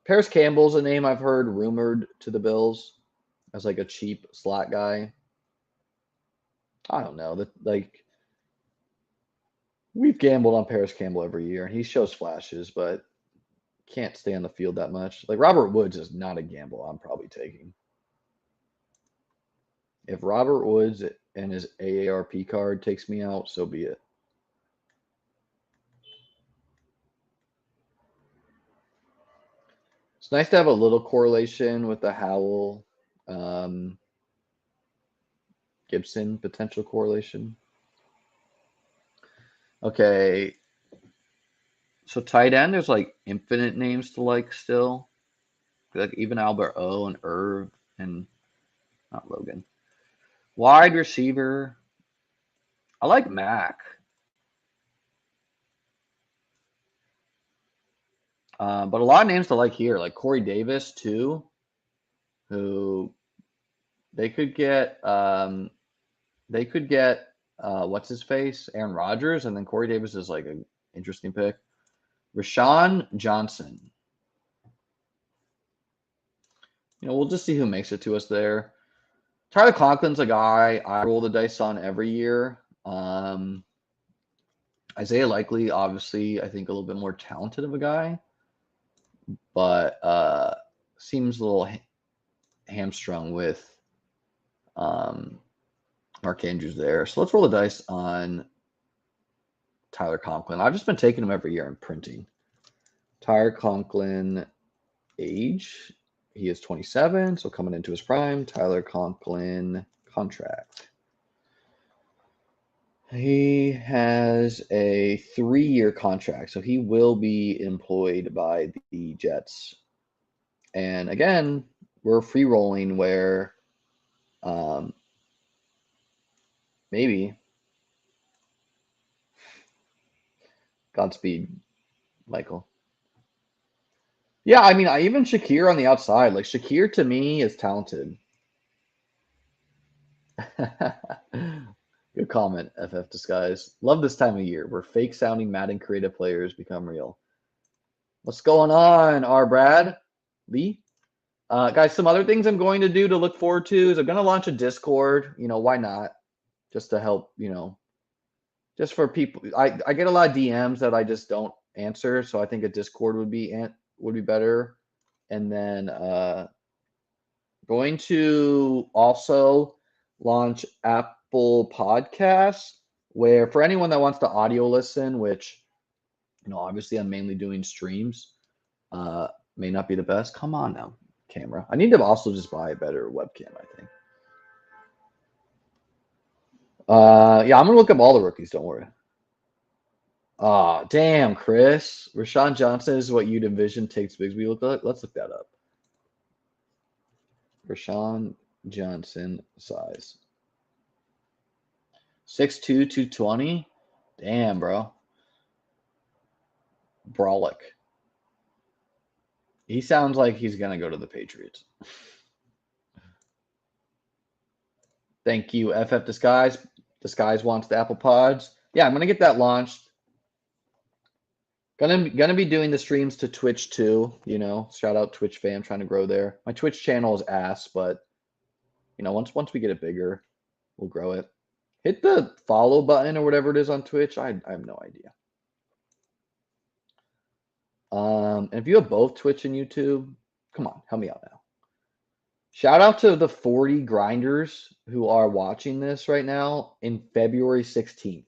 Paris Campbell's a name I've heard rumored to the Bills as like a cheap slot guy. I don't know. Like we've gambled on Paris Campbell every year, and he shows flashes, but can't stay on the field that much. Like Robert Woods is not a gamble I'm probably taking. If Robert Woods and his AARP card takes me out, so be it. It's nice to have a little correlation with the Howell Gibson potential correlation. Okay. So tight end, there's like infinite names to like still. Like even Albert O and Irv and not Logan. Wide receiver. I like Mac. But a lot of names to like here, like Corey Davis too, who they could get what's his face? Aaron Rodgers, and then Corey Davis is like an interesting pick. Rashawn Johnson. we'll just see who makes it to us there. Tyler Conklin's a guy I roll the dice on every year. Isaiah Likely, obviously, I think a little bit more talented of a guy, but seems a little hamstrung with Mark Andrews there. So let's roll the dice on Tyler Conklin. I've just been taking him every year and printing. Tyler Conklin, age, he is 27, so coming into his prime. Tyler Conklin, contract. He has a 3-year contract, so he will be employed by the Jets. And again, we're free rolling where maybe Godspeed, Michael. Yeah, I mean, even Shakir on the outside. Like, Shakir to me is talented. Good comment, FF Disguise. Love this time of year where fake sounding Madden creative players become real. What's going on, R. Brad? Lee? Guys, some other things I'm going to do to look forward to is I'm going to launch a Discord. Why not? Just to help, just for people. I get a lot of DMs that I just don't answer, so I think a Discord would be better. And then going to also launch Apple Podcasts, where for anyone that wants to audio listen, which obviously I'm mainly doing streams, may not be the best. Come on now, camera. I need to also just buy a better webcam, I think. Yeah, I'm gonna look up all the rookies. Don't worry. Damn, Chris. Rashawn Johnson is what you'd envision takes Bigsby look like. Let's look that up. Rashawn Johnson size. 6'2", 220. Damn, bro. Brolic. He sounds like he's gonna go to the Patriots. Thank you, FF Disguise. Disguise wants the Apple Pods. Yeah, I'm gonna get that launched. Gonna be doing the streams to Twitch too. Shout out Twitch fam, trying to grow there. My Twitch channel is ass, but once we get it bigger, we'll grow it. Hit the follow button or whatever it is on Twitch. I have no idea. And if you have both Twitch and YouTube, come on, help me out now. Shout out to the 40 grinders who are watching this right now in February 16th.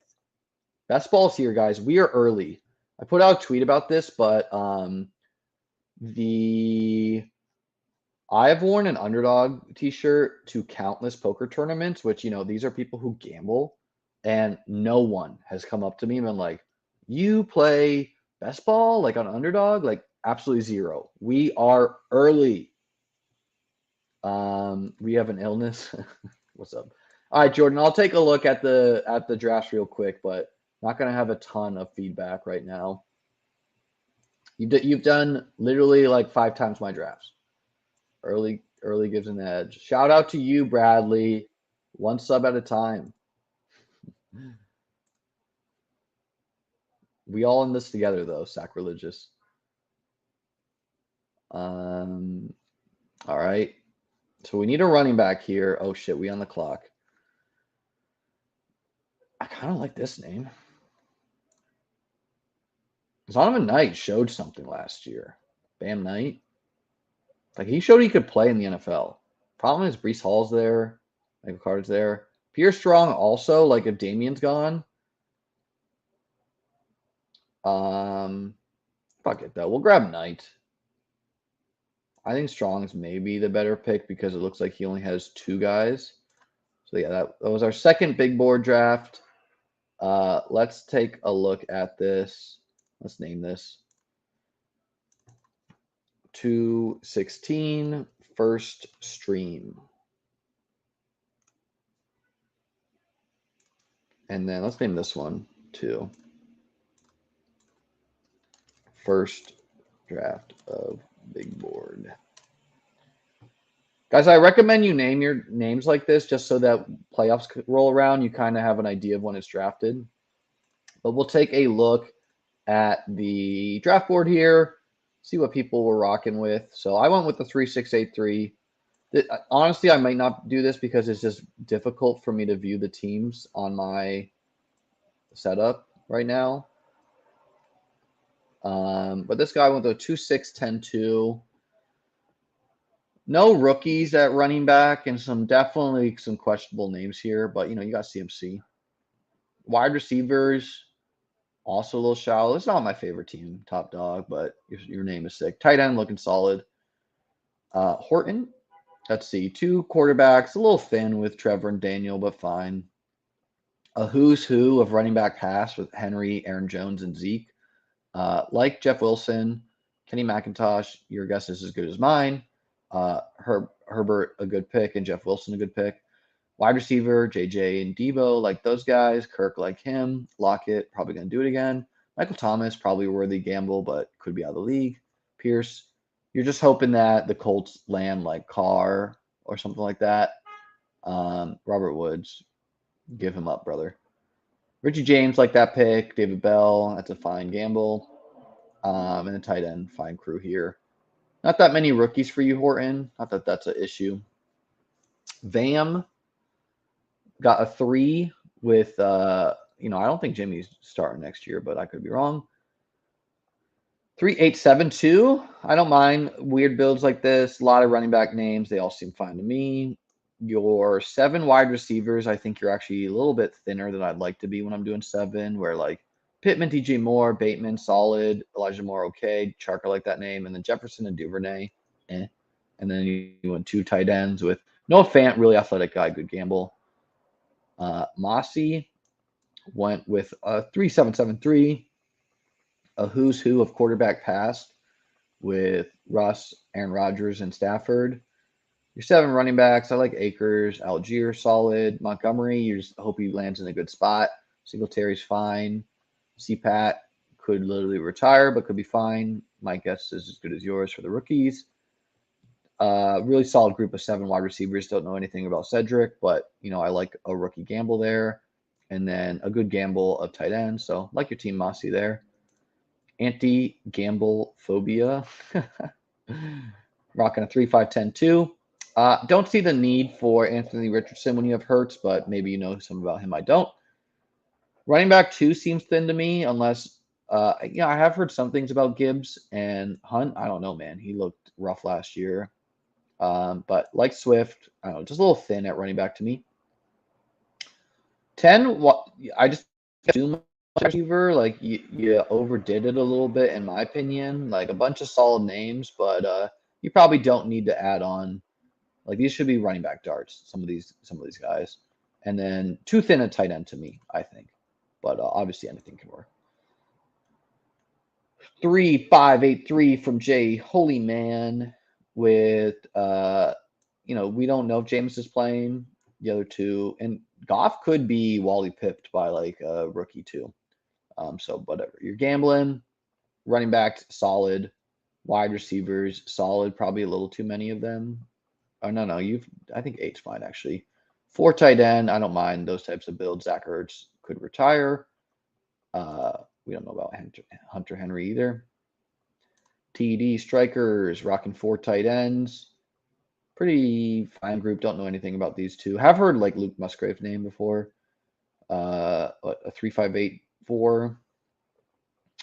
Best ball's here, guys. We are early. I put out a tweet about this, but I have worn an underdog t-shirt to countless poker tournaments, which, these are people who gamble, and no one has come up to me and been like, you play best ball, like on underdog? Like, absolutely zero. We are early. We have an illness. What's up? All right, Jordan, I'll take a look at the drafts real quick, but not going to have a ton of feedback right now. You've done literally like 5 times my drafts. Early gives an edge. Shout out to you, Bradley. 1 sub at a time. We all in this together, though. Sacrilegious. All right. So we need a running back here. Oh, shit. We on the clock. I kind of like this name. Zonovan Knight showed something last year. Bam Knight. Like, he showed he could play in the NFL. Problem is Breece Hall's there. Michael Carter's there. Pierre Strong also, like, if Damien's gone. Fuck it, though. We'll grab Knight. I think Strong's maybe the better pick because it looks like he only has 2 guys. So, yeah, that was our second big board draft. Let's take a look at this. Let's name this 216 first stream. And then let's name this one too. First draft of big board. Guys, I recommend you name your names like this just so that playoffs roll around. You kind of have an idea of when it's drafted. But we'll take a look at the draft board here, see what people were rocking with. So I went with the 3683. Honestly, I might not do this because it's just difficult for me to view the teams on my setup right now. But this guy went to 2-6, 10-2. No rookies at running back and definitely some questionable names here, but you got CMC. Wide receivers, also a little shallow. It's not my favorite team, top dog, but your name is sick. Tight end looking solid. Horton, let's see, 2 quarterbacks, a little thin with Trevor and Daniel, but fine. A who's who of running back pass with Henry, Aaron Jones, and Zeke. Like Jeff Wilson, Kenny McIntosh, your guess is as good as mine. Herbert, a good pick, and Jeff Wilson, a good pick. Wide receiver, JJ and Debo, like those guys. Kirk, like him. Lockett, probably going to do it again. Michael Thomas, probably a worthy gamble, but could be out of the league. Pierce, you're just hoping that the Colts land like Carr or something like that. Robert Woods, give him up, brother. Richie James, like that pick. David Bell, that's a fine gamble. And the tight end, fine crew here. Not that many rookies for you, Horton. Not that that's an issue. Vam got a 3 with, I don't think Jimmy's starting next year, but I could be wrong. 3-8-7-2. I don't mind weird builds like this. A lot of running back names. They all seem fine to me. Your 7 wide receivers, I think you're actually a little bit thinner than I'd like to be when I'm doing 7, where like Pittman, DJ Moore, Bateman, solid. Elijah Moore, okay. Chark, I like that name. And then Jefferson and Duvernay, eh. And then you went 2 tight ends with Noah Fant, really athletic guy, good gamble. Mossy went with a 3-7-7-3, a who's who of quarterback pass with Russ, Aaron Rodgers, and Stafford. Your 7 running backs, I like Akers, Algier, solid. Montgomery, you just hope he lands in a good spot. Singletary's fine. CPAT could literally retire, but could be fine. My guess is as good as yours for the rookies. Really solid group of 7 wide receivers. Don't know anything about Cedric, but I like a rookie gamble there. And then a good gamble of tight end. So like your team Mossy there. Anti-gamble phobia. Rocking a 3-5-10-2. Don't see the need for Anthony Richardson when you have Hurts, but maybe you know some about him. I don't. Running back 2 seems thin to me, unless I have heard some things about Gibbs and Hunt. I don't know, man. He looked rough last year. But like Swift, I don't know, just a little thin at running back to me. 10, I just assume receiver, like you overdid it a little bit, in my opinion. Like a bunch of solid names, but you probably don't need to add on. Like these should be running back darts. Some of these guys, and then too thin a tight end to me, I think. But obviously anything can work. 3-5-8-3 from Jay. Holy man, with we don't know if James is playing. The other 2, and Goff could be Wally pipped by like a rookie too. So whatever. You're gambling. Running backs solid. Wide receivers solid. Probably a little too many of them. Oh no, I think 8's fine actually. 4 tight end. I don't mind those types of builds. Zach Ertz could retire. We don't know about Hunter Henry either. TD strikers rocking 4 tight ends. Pretty fine group. Don't know anything about these 2. Have heard like Luke Musgrave's name before. A 3-5-8-4. A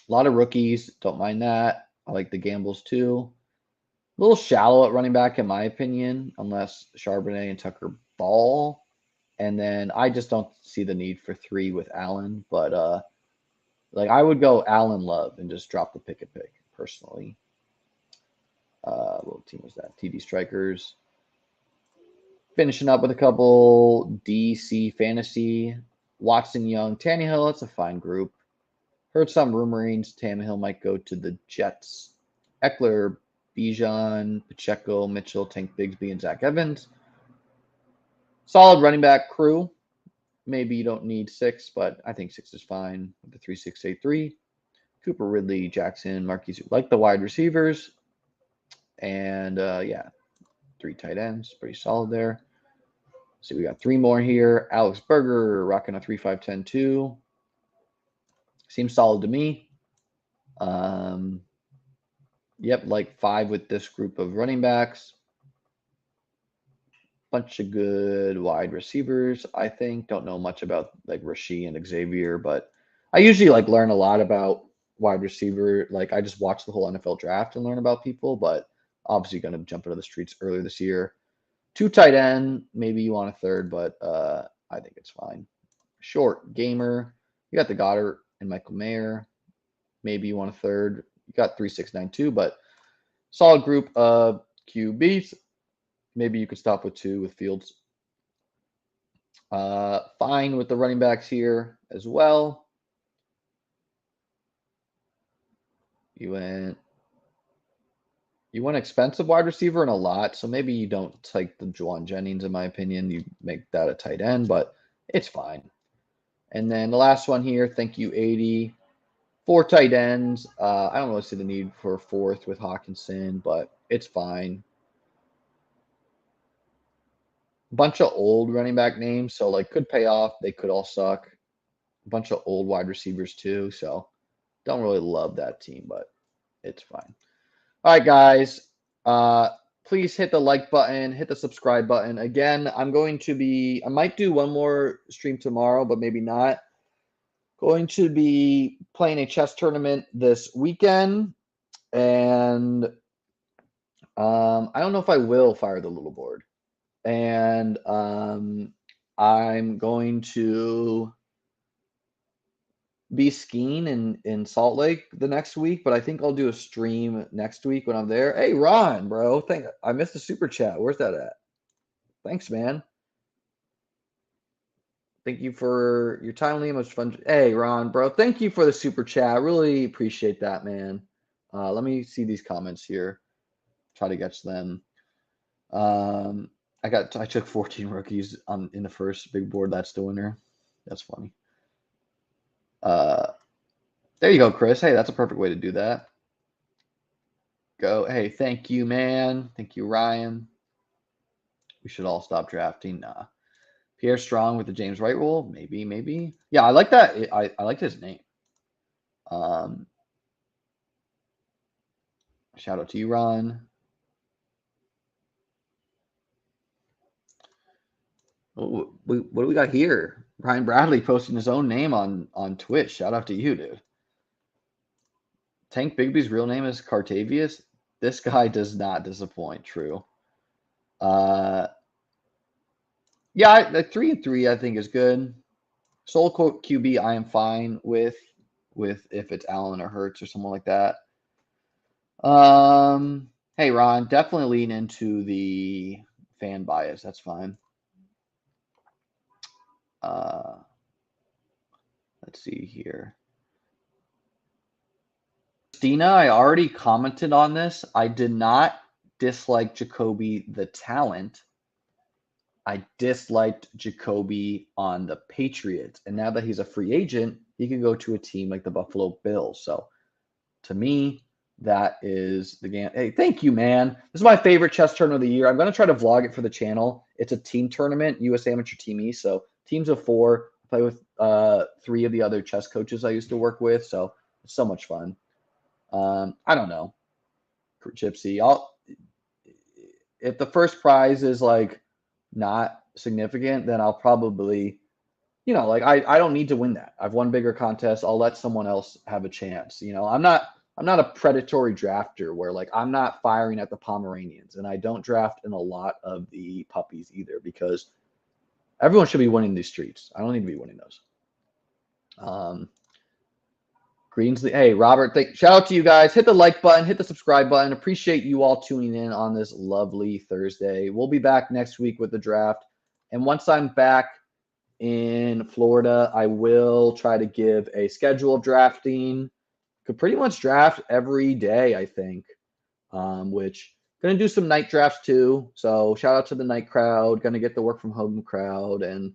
lot of rookies. Don't mind that. I like the gambles too. A little shallow at running back in my opinion, unless Charbonnet and Tucker ball. And then I just don't see the need for 3 with Allen. But like I would go Allen Love and just drop the pick personally. What team was that? TD Strikers. Finishing up with a couple DC Fantasy. Watson Young, Tannehill, that's a fine group. Heard some rumorings Tannehill might go to the Jets. Eckler, Bijan, Pacheco, Mitchell, Tank Bigsby, and Zach Evans. Solid running back crew. Maybe you don't need 6, but I think 6 is fine with the 3-6-8-3. Cooper Ridley, Jackson, Marquise, like the wide receivers. And 3 tight ends, pretty solid there. So we got 3 more here. Alex Berger rocking a 3-5-10-2. Seems solid to me. Yep, like 5 with this group of running backs. Bunch of good wide receivers, I think. Don't know much about like Rasheed and Xavier, but I usually like learn a lot about wide receiver. Like I just watch the whole NFL draft and learn about people, but obviously going to jump into the streets earlier this year. 2 tight end, maybe you want a third, but I think it's fine. Short gamer, you got the Goddard and Michael Mayer. Maybe you want a third. You got 3692, but solid group of QBs. Maybe you could stop with 2 with Fields. Fine with the running backs here as well. You went expensive wide receiver and a lot, so maybe you don't take the Juwan Jennings, in my opinion. You make that a tight end, but it's fine. And then the last one here, thank you, 80. 4 tight ends. I don't really see the need for a 4th with Hawkinson, but it's fine. Bunch of old running back names, so like could pay off. They could all suck. A bunch of old wide receivers too, so don't really love that team, but it's fine. All right, guys. Please hit the like button, hit the subscribe button. Again, I might do one more stream tomorrow, but maybe not. Going to be playing a chess tournament this weekend, and I don't know if I will fire the little board. And I'm going to be skiing in Salt Lake the next week, but I think I'll do a stream next week when I'm there. Hey, Ron, bro. I missed the super chat. Where's that at? Thanks, man. Thank you for your timely much fun. Hey, Ron, bro. Thank you for the super chat. I really appreciate that, man. Let me see these comments here. Try to catch them. I took 14 rookies in the first big board. That's the winner. That's funny. There you go, Chris. Hey, that's a perfect way to do that. Go. Hey, thank you, man. Thank you, Ryan. We should all stop drafting. Nah. Pierre Strong with the James Wright rule. Maybe. Yeah, I like that. I liked his name. Shout out to you, Ron. What do we got here? Ryan Bradley posting his own name on Twitch. Shout out to you, dude. Tank Bigby's real name is Cartavius. This guy does not disappoint. True. Yeah, the 3 and 3 I think is good. Soul quote QB I am fine with if it's Allen or Hurts or someone like that. Hey Ron, definitely lean into the fan bias. That's fine. Let's see here. Christina, I already commented on this. I did not dislike Jacoby the talent. I disliked Jacoby on the Patriots. And now that he's a free agent, he can go to a team like the Buffalo Bills. So to me, that is the game. Hey, thank you, man. This is my favorite chess tournament of the year. I'm going to try to vlog it for the channel. It's a team tournament, US Amateur Team East. So teams of 4. I play with 3 of the other chess coaches I used to work with. So it's so much fun. I don't know. Gypsy. If the first prize is like not significant, then I'll probably, like I don't need to win that. I've won bigger contests. I'll let someone else have a chance. I'm not a predatory drafter where like I'm not firing at the Pomeranians, and I don't draft in a lot of the puppies either because everyone should be winning these streets. I don't need to be winning those. Greensley. Hey, Robert, shout out to you guys. Hit the like button, hit the subscribe button. Appreciate you all tuning in on this lovely Thursday. We'll be back next week with the draft. And once I'm back in Florida, I will try to give a schedule of drafting. Could pretty much draft every day, I think, which going to do some night drafts too. So shout out to the night crowd. Going to get the work from home crowd and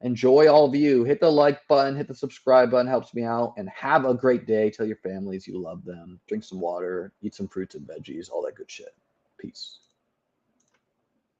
enjoy all of you. Hit the like button, hit the subscribe button, helps me out. And have a great day. Tell your families you love them. Drink some water, eat some fruits and veggies, all that good shit. Peace.